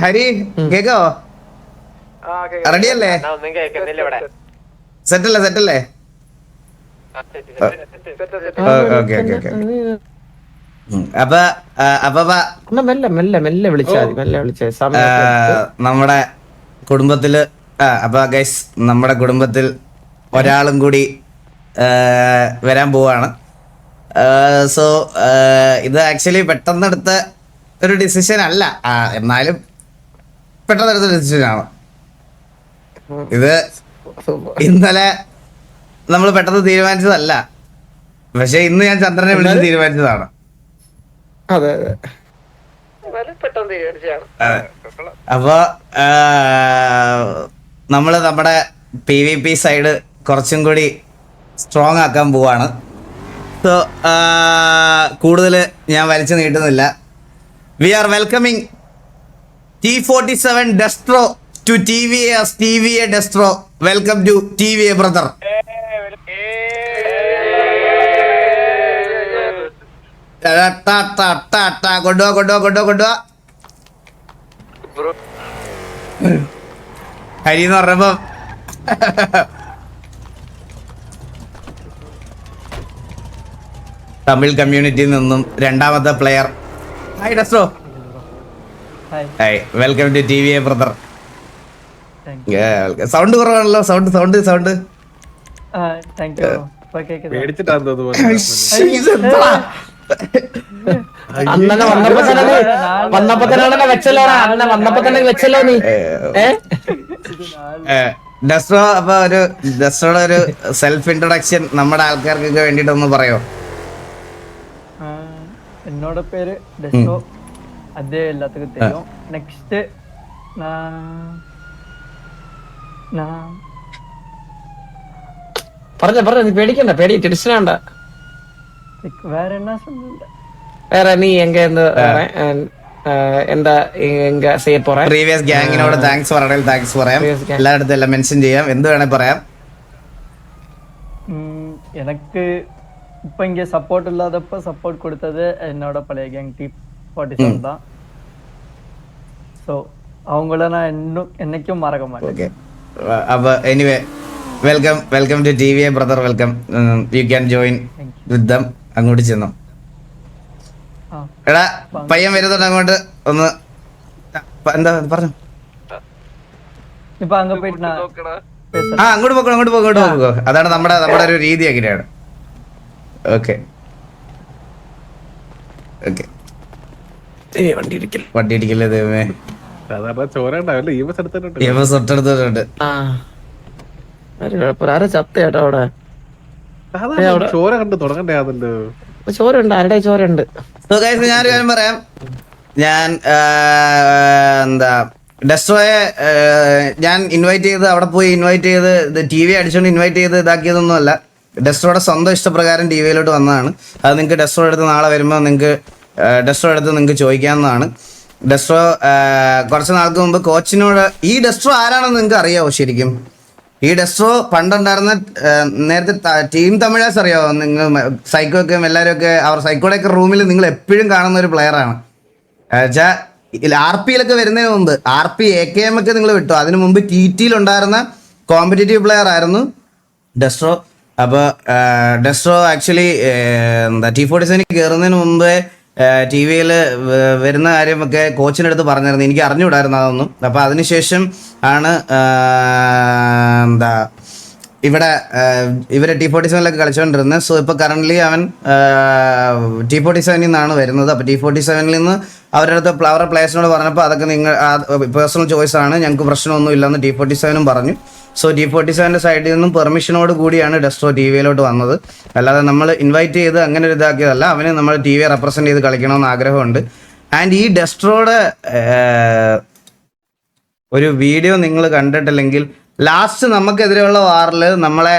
ഹരി കേക്കോ? റെഡിയല്ലേ? സെറ്റല്ലേ സെറ്റല്ലേ? Okay okay okay. നമ്മുടെ കുടുംബത്തില് അപ്പൊ ഗൈസ് നമ്മുടെ കുടുംബത്തിൽ ഒരാളും കൂടി വരാൻ പോവാണ്. സോ ഇത് ആക്ച്വലി പെട്ടെന്നെടുത്ത ഒരു ഡിസിഷൻ അല്ല, എന്നാലും പെട്ടെന്നെടുത്ത ഡിസിഷനാണ് ഇത്. ഇന്നലെ നമ്മൾ പെട്ടെന്ന് തീരുമാനിച്ചതല്ല, പക്ഷെ ഇന്ന് ഞാൻ ചന്ദ്രനെ വിളിച്ച് തീരുമാനിച്ചതാണ്. അതെ അതെ, അപ്പൊ നമ്മള് നമ്മുടെ PvP സൈഡ് കുറച്ചും കൂടി സ്ട്രോങ് ആക്കാൻ പോവാണ്. സോ കൂടുതൽ ഞാൻ വലിച്ചു നീട്ടുന്നില്ല. We are welcoming T47 Destro to TVA as TVA Destro. Welcome to TVA brother. കൊണ്ടുവാ ഹരി എന്ന് പറഞ്ഞപ്പോ തമിഴ് കമ്മ്യൂണിറ്റിയിൽ നിന്നും രണ്ടാമത്തെ player. Hi Destro. Hi, welcome to TVA brother. Sound കുറവാണല്ലോ. സൗണ്ട് സൗണ്ട് സൗണ്ട് അണ്ണനെ വന്നപ്പോ തന്നെ വെച്ചല്ലോടാ, അണ്ണൻ വന്നപ്പോ തന്നെ വെച്ചല്ലോ നീ. ഡെസ്ട്രോ, അപ്പൊ ഒരു ഡെസ്ട്രോയുടെ ഒരു സെൽഫ് ഇൻട്രൊഡക്ഷൻ നമ്മുടെ ആൾക്കാർക്കൊക്കെ വേണ്ടിട്ടൊന്ന് പറയോ? என்னோட பேரு டெஸ்டோ, அது எல்லாத்துக்கும் தெரியும். நெக்ஸ்ட் പറഞ്ഞ നീ പേടിക്കണ്ട, ടെൻഷൻ വേണ്ട. வேற என்ன சொல்லுங்க, വേറെ നീ എങ്ക എന്താ എങ്ക ചെയ്യ പോറ? പ്രീവിയസ് ഗ്യാങ്ങിനോട് താങ്ക്സ് പറയണേ, താങ്ക്സ് പറയാം. എല്ലായിടത്തും എല്ലാം മെൻഷൻ ചെയ്യാം, എന്ത് വേണേ പറയാം. எனக்கு இப்போ இங்கே சப்போர்ட் இல்லாதப்ப சப்போர்ட் கொடுத்தது என்னோட பழைய கேங் T47 தான். ஸோ அவங்கள நான் என்னைக்கும் மறக்க மாட்டேன். ഓക്കെ, അപ്പൊ anyway welcome to TVA brother. Welcome, you can join with them. അങ്ങോട്ട് ചെന്നു. എടാ പയ്യൻ വരുന്നുണ്ട് അങ്ങോട്ട്. ഒന്ന് എന്താ പറഞ്ഞു? ഇപ്പൊ അങ്ങ് പോയിട്ട് അങ്ങോട്ട് പോക്കോ. അതാണ് നമ്മുടെ ഒരു രീതി. അങ്ങനെയാണ്. Okay okay. വണ്ടി ഇടിക്കല്ലേ ദൈവമേ. തൊട്ടടുത്തിട്ടുണ്ട്. ചത്തേട്ടോ അവിടെ ചോരുണ്ട്, ആരുടെ ചോരുണ്ട്. ഞാനൊരു കാര്യം പറയാം. ഞാൻ എന്താ ഡെസ്ട്രോയെ ഞാൻ ഇൻവൈറ്റ് ചെയ്ത് അവിടെ പോയി ഇൻവൈറ്റ് ചെയ്ത് TV അടിച്ചുകൊണ്ട് ഇൻവൈറ്റ് ചെയ്ത് ഇതാക്കിയതൊന്നും അല്ല. ഡെസ്ട്രോയുടെ സ്വന്തം ഇഷ്ടപ്രകാരം TVയിലോട്ട് വന്നതാണ്. അത് നിങ്ങൾക്ക് ഡെസ്ട്രോ എടുത്ത് നാളെ വരുമ്പോൾ നിങ്ങൾക്ക് ഡെസ്ട്രോ എടുത്ത് നിങ്ങൾക്ക് ചോദിക്കാവുന്നതാണ്. ഡെസ്ട്രോ കുറച്ച് നാൾക്ക് മുമ്പ് കോച്ചിനോട്, ഈ ഡെസ്ട്രോ ആരാണെന്ന് നിങ്ങൾക്ക് അറിയാവോ ശരിക്കും? ഈ ഡെസ്ട്രോ പണ്ടുണ്ടായിരുന്ന നേരത്തെ ടീം തമിഴേഴ്സ് അറിയാവോ നിങ്ങൾ? സൈക്കോയൊക്കെ എല്ലാവരും ഒക്കെ അവർ സൈക്കോയുടെയൊക്കെ റൂമിൽ നിങ്ങൾ എപ്പോഴും കാണുന്ന ഒരു പ്ലെയറാണ്. വെച്ചാൽ RPയിലൊക്കെ വരുന്നതിന് മുമ്പ് RP AKM ഒക്കെ നിങ്ങൾ വിട്ടു. അതിനു മുമ്പ് TTയിലുണ്ടായിരുന്ന കോമ്പറ്റേറ്റീവ് പ്ലെയർ ആയിരുന്നു ഡെസ്ട്രോ. അപ്പോൾ ഡെസ്ട്രോ ആക്ച്വലി എന്താ T47 കയറുന്നതിന് മുമ്പേ TVയിൽ വരുന്ന കാര്യമൊക്കെ കോച്ചിനടുത്ത് പറഞ്ഞിരുന്നു. എനിക്ക് അറിഞ്ഞുകൂടായിരുന്നു അതൊന്നും. അപ്പോൾ അതിനുശേഷം ആണ് എന്താ ഇവരെ T47 കളിച്ചുകൊണ്ടിരുന്നത്. സോ ഇപ്പോൾ കറൻ്റ്ലി അവൻ T47 നിന്നാണ് വരുന്നത്. അപ്പോൾ T47 നിന്ന് അവരുടെ അടുത്ത് അവരുടെ പ്ലേയേഴ്സിനോട് പറഞ്ഞപ്പോൾ അതൊക്കെ നിങ്ങൾ പേഴ്സണൽ ചോയ്സ് ആണ്, ഞങ്ങൾക്ക് പ്രശ്നമൊന്നും ഇല്ലെന്ന് T47 പറഞ്ഞു. സോ T47 സൈഡിൽ നിന്നും പെർമിഷനോട് കൂടിയാണ് ഡെസ്ട്രോ TVയിലോട്ട് വന്നത്. അല്ലാതെ നമ്മൾ ഇൻവൈറ്റ് ചെയ്ത് അങ്ങനെ ഒരു ഇതാക്കിയതല്ല. അവന് നമ്മൾ TV റെപ്രസെൻറ്റ് ചെയ്ത് കളിക്കണമെന്ന് ആഗ്രഹമുണ്ട്. ആൻഡ് ഈ ഡെസ്ട്രോയുടെ ഒരു വീഡിയോ നിങ്ങൾ കണ്ടിട്ടില്ലെങ്കിൽ, ലാസ്റ്റ് നമുക്കെതിരെയുള്ള വാറിൽ നമ്മളെ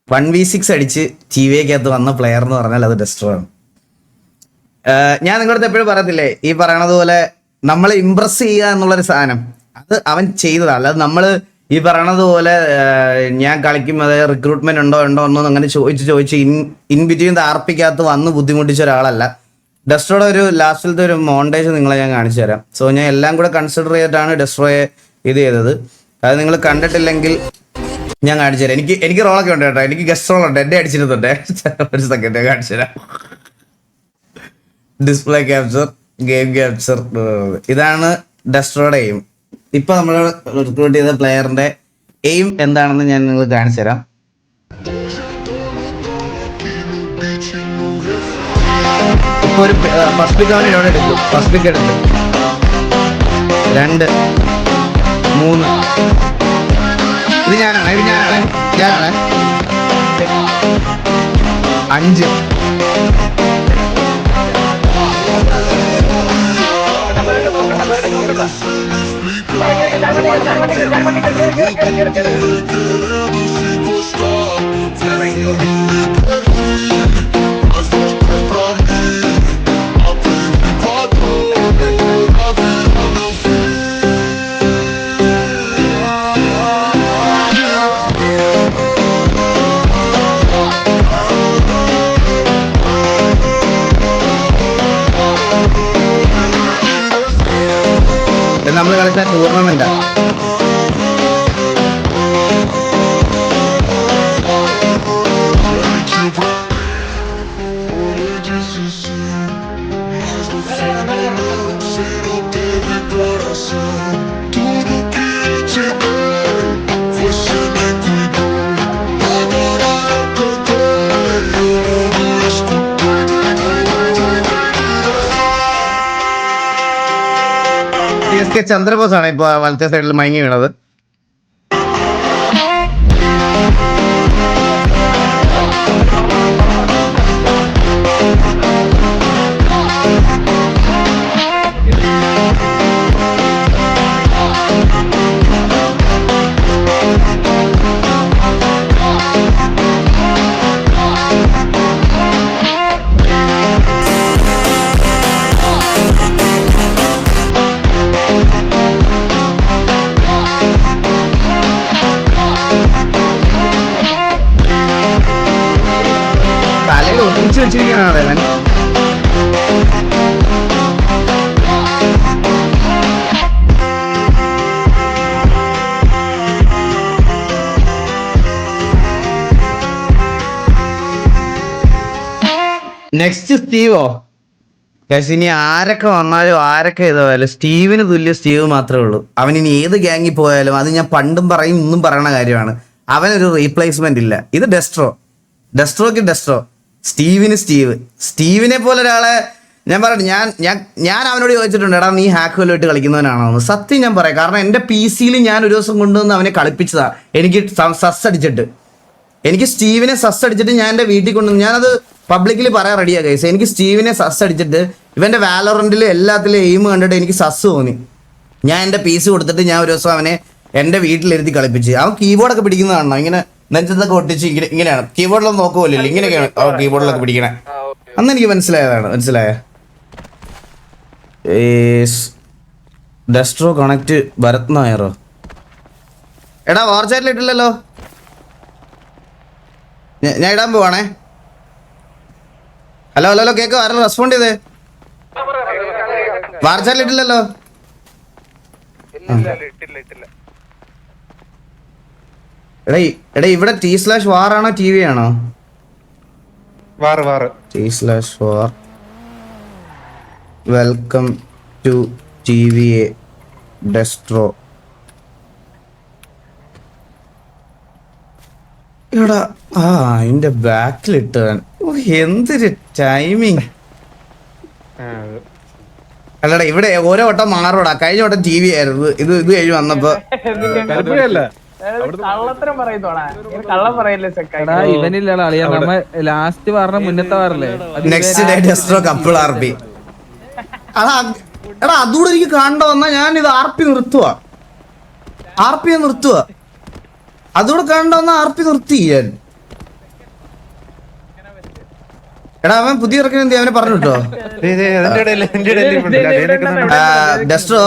1v6 അടിച്ച് TVക്കകത്ത് വന്ന പ്ലെയർ എന്ന് പറഞ്ഞാൽ അത് ഡെസ്ട്രോ ആണ്. ഞാൻ നിങ്ങളുടെ എപ്പോഴും പറയത്തില്ലേ, ഈ പറയണത് പോലെ നമ്മളെ ഇംപ്രസ് ചെയ്യുക എന്നുള്ളൊരു സാധനം, അത് അവൻ ചെയ്തതാണ്. അല്ലാതെ നമ്മൾ ഈ പറയണത് പോലെ ഞാൻ കളിക്കും, അതായത് റിക്രൂട്ട്മെന്റ് ഉണ്ടോ അങ്ങനെ ചോദിച്ച് ഇൻ ബിറ്റ്വീൻ RPക്കകത്ത് വന്ന് ബുദ്ധിമുട്ടിച്ച ഒരാളല്ല. ഡെസ്ട്രോയുടെ ഒരു ലാസ്റ്റിലത്തെ ഒരു മോണ്ടേജ് നിങ്ങളെ ഞാൻ കാണിച്ചു തരാം. സോ ഞാൻ എല്ലാം കൂടെ കൺസിഡർ ചെയ്തിട്ടാണ് ഡെസ്ട്രോയെ ഇത് ചെയ്തത്. അത് നിങ്ങൾ കണ്ടിട്ടില്ലെങ്കിൽ ഞാൻ കാണിച്ചു തരാം. എനിക്ക് റോളൊക്കെ ഉണ്ട് കേട്ടോ, എനിക്ക് ഗസ്റ്റ് റോൾ ഉണ്ട്, എന്നെ അടിച്ചിരുന്നുണ്ട്. ഒരു സെക്കൻഡ് ഞാൻ കാണിച്ചു തരാം. ഡിസ്പ്ലേ ക്യാപ്ചർ, ഗെയിം ക്യാപ്ചർ, ഇതാണ് ഡെസ്ട്രോയുടെ എയിം. ഇപ്പൊ നമ്മൾ റിക്രൂട്ട് ചെയ്ത പ്ലെയറിന്റെ എയിം എന്താണെന്ന് ഞാൻ നിങ്ങൾക്ക് കാണിച്ചു തരാം. ഇപ്പൊ ഒരു ഫസ്റ്റ് പിക്ക് അവൻ ഇവിടെ എടുക്കും. ഫസ്റ്റ് പിക്ക് എടുക്കും. 2 3 ഇത് ഞാനാണ് 5 നമ്മൾ കളിച്ച ടൂർണമെന്റാ. ചന്ദ്രബോസ് ആണ് ഇപ്പൊ വലത്തെ സൈഡിൽ മയങ്ങി വീണത്. വെച്ചിരിക്കുകയാണ് അവൻ. Next Stevo? ഇനി ആരൊക്കെ വന്നാലും ആരൊക്കെ ഇതായാലും സ്റ്റീവിന് തുല്യ സ്റ്റീവ് മാത്രമേ ഉള്ളൂ. അവൻ ഇനി ഏത് ഗ്യാങ്ങിൽ പോയാലും, അത് ഞാൻ പണ്ടും പറയും ഇന്നും പറയണ കാര്യമാണ്, അവനൊരു റീപ്ലേസ്മെന്റ് ഇല്ല. ഇത് ഡെസ്ട്രോക്ക് ഡെസ്ട്രോ, സ്റ്റീവിന് സ്റ്റീവിനെ പോലെ ഒരാളെ ഞാൻ പറഞ്ഞു. ഞാൻ അവനോട് ചോദിച്ചിട്ടുണ്ട്, എടാ നീ ഹാക്ക് വല്ലതും ഇട്ട് കളിക്കുന്നവനാണോ എന്ന്. സത്യം ഞാൻ പറയാം, കാരണം എൻ്റെ PC-യിൽ ഞാൻ ഒരു ദിവസം കൊണ്ടുവന്ന് അവനെ കളിപ്പിച്ചതാ. എനിക്ക് സസ് അടിച്ചിട്ട്, എനിക്ക് സ്റ്റീവിനെ സസ് അടിച്ചിട്ട് ഞാൻ എൻ്റെ വീട്ടിൽ കൊണ്ടുവന്ന്, ഞാനത് പബ്ലിക്കിൽ പറയാൻ റെഡിയാ ഗൈസ്. എനിക്ക് സ്റ്റീവിനെ സസ് അടിച്ചിട്ട് ഇവൻ്റെ വാലോറന്റിലും എല്ലാത്തിലും എയിം കണ്ടിട്ട് എനിക്ക് സസ് തോന്നി. ഞാൻ എൻ്റെ PC കൊടുത്തിട്ട് ഞാൻ ഒരു ദിവസം അവനെ എൻ്റെ വീട്ടിലിരുത്തി കളിപ്പിച്ച്. അവൻ കീബോർഡൊക്കെ പിടിക്കുന്നതാണോ ഇങ്ങനെ നെഞ്ചത്തൊക്കെ ഒട്ടിച്ച് ഇങ്ങനെയാണ്. കീബോർഡിലൊന്നും നോക്കുമല്ലോ, ഇങ്ങനെയൊക്കെയാണ് അവൻ കീബോർഡിലൊക്കെ പിടിക്കണേ. അന്ന് എനിക്ക് മനസ്സിലായ ഡെസ്ട്രോ കണക്ട് ഭരത് നായറോ? എടാ വാർചാറ്റിൽ ഇട്ടില്ലല്ലോ, ഞാൻ ഇടാൻ പോവാണേ. ഹലോ കേക്കോ? ആരും റെസ്പോണ്ട് ചെയ്തേ? വാർചാറ്റിൽ ഇട്ടില്ലല്ലോ. എടാ ഇവിടെ T/war ആണോ TV ആണോ? T/war. വെൽക്കം ടു TVA ഡെസ്ട്രോ. എടാ അതിന്റെ ബാക്കിലിട്ട് എന്തൊരു ടൈമിങ്. അല്ലടാ ഇവിടെ ഓരോ വട്ടം മാറൂടാ. കഴിഞ്ഞ വട്ടം TV ആയിരുന്നു, ഇത് കഴിഞ്ഞ് വന്നപ്പോ ലാസ്റ്റ് പറഞ്ഞ മുന്നത്തെ പറഞ്ഞേ നെക്സ്റ്റ് ഡേ ഡെസ്ട്രോ കപ്പിൾ RP. എടാ അതുകൂടെ എനിക്ക് കാണണ്ട വന്നാ ഞാൻ ഇത് RP നിർത്തുക. അതുകൂടെ കാണണ്ട വന്നാ RP നിർത്തി ഞാൻ. എടാ അവൻ പുതിയ ഇറക്കുന്ന എന്ത് അവനെ പറഞ്ഞു കേട്ടോ. ഡെസ്ട്രോ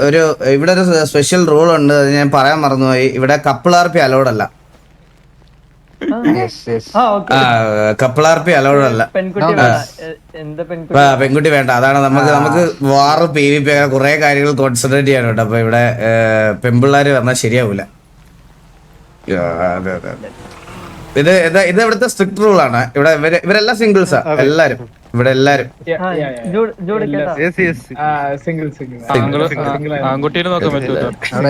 ഒരു ഇവിടെ ഒരു സ്പെഷ്യൽ റൂൾ ഉണ്ട്, അത് ഞാൻ പറയാൻ മറന്നുപോയി. ഇവിടെ കപ്പിൾ RP അലൗഡ് അല്ല. ഓക്കെ കപ്പിളാർപ്പി അലൗഡ് അല്ല. പെൺകുട്ടി വേണ്ട. എന്ത് പെൺകുട്ടി? പെൺകുട്ടി വേണ്ട. അതാണ് നമുക്ക് വാറ് PVP കുറെ കാര്യങ്ങൾ കോൺസെൻട്രേറ്റ് ചെയ്യാനുണ്ട്. അപ്പൊ ഇവിടെ പെൺപിള്ളേര് വന്നാൽ ശരിയാവൂല. അതെ. ഇത് ഇവിടുത്തെ സ്ട്രിക്ട് റൂൾ ആണ്. ഇവിടെ ഇവരെല്ലാം സിംഗിൾസാ എല്ലാരും. ഇവിടെ എല്ലാരും ജോഡി കേട്ടാ? ആൺകുട്ടിയെ നോക്കാൻ പറ്റൂല.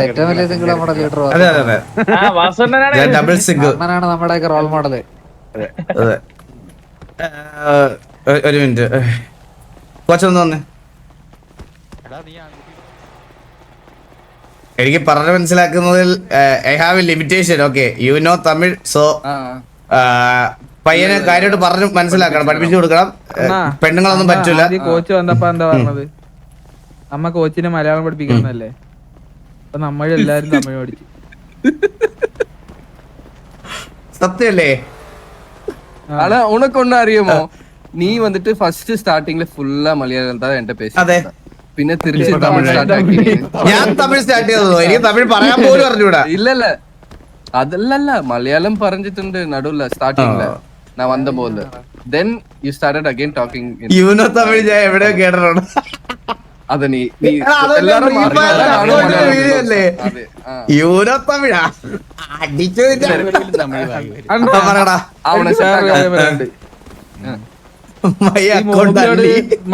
ഏറ്റവും വലിയ സിംഗിൾ നമ്മുടെ ലീഡർ അതെ ഡബിൾ സിംഗിൾ. നമ്മുടെ റോൾ മോഡല്. അതെ. ഒരു മിനിറ്റ് കൊച്ചൊന്ന് വന്നേ. എനിക്ക് പറഞ്ഞു മനസ്സിലാക്കുന്നതിൽ I have A limitation. Okay, you know Tamil, so പയ്യനെ കാര്യമായിട്ട് പറഞ്ഞു മനസ്സിലാക്കണം, പഠിപ്പിച്ചു കൊടുക്കണം. പെണ്ണുങ്ങളൊന്നും പറ്റൂല. കോച്ച് വന്നപ്പോ എന്താ പറഞ്ഞത്? നമ്മ കോച്ചിനെ മലയാളം പഠിപ്പിക്കുന്നല്ലേ, അപ്പൊ നമ്മളെല്ലാരും തമിഴ് പഠിച്ചു. സത്യല്ലേ? ஆனா உனக்கு ஒண்ணு அறியுமோ, நீ வந்துட்டு ஃபர்ஸ்ட் ஸ்டார்டிங்ல ஃபுல்லா மலையாளம் தான் என்கிட்ட பேசி. അതെ, പിന്നെ തിരിച്ച് തമിഴ് സ്റ്റാർട്ട് ആക്കി. ഞാൻ തമിഴ് സ്റ്റാർട്ട് ചെയ്തതോ? എനിക്ക് തമിഴ് പറയാൻ പോലും അറിഞ്ഞൂടാ. இல்ல அதெல்லாம் மலையாளம் பறஞ்சிട്ടുണ്ട് നടുവില്ല സ്റ്റാർട്ടിംഗ്ல நான் വന്നപോലെ. then you started again talking in you know Tamil ഞാൻ എവിടെയോ കേട്ടിട്ടുണ്ട്. അതെ നീ എല്ലാരും അതെ യൂനോ തമിഴാ അടിച്ചു പറയടാ. അവനെ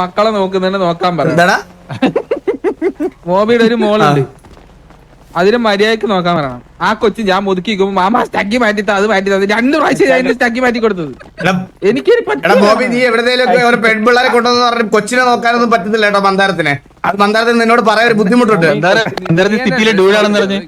മക്കളെ നോക്കുന്നതിന് നോക്കാൻ പറ. എന്താടാ? മോബിയുടെ ഒരു മോളുണ്ട്, അതിന് മര്യാദക്ക് നോക്കാൻ പറയണം. ആ കൊച്ചു ഞാൻ മുതുക്കി മാമ സ്റ്റക്കി മാറ്റി അത് മാറ്റി 2 പ്രാവശ്യം അതിന് സ്റ്റക്കി മാറ്റി കൊടുത്തത്. എനിക്കൊരു ബോബി, നീ എവിടെയെങ്കിലും ഒരു പെൺപിള്ളേരെ കൊണ്ടുവന്ന് പറഞ്ഞു കൊച്ചിനെ നോക്കാനൊന്നും പറ്റത്തില്ല കേട്ടോ. മന്ദാരത്തിന് അത് മന്ദാരത്തിന് നിന്നോട് പറയാൻ ഒരു ബുദ്ധിമുട്ടുണ്ട്. സിറ്റിയിലെ ഡൂഡാണെന്ന് പറഞ്ഞു.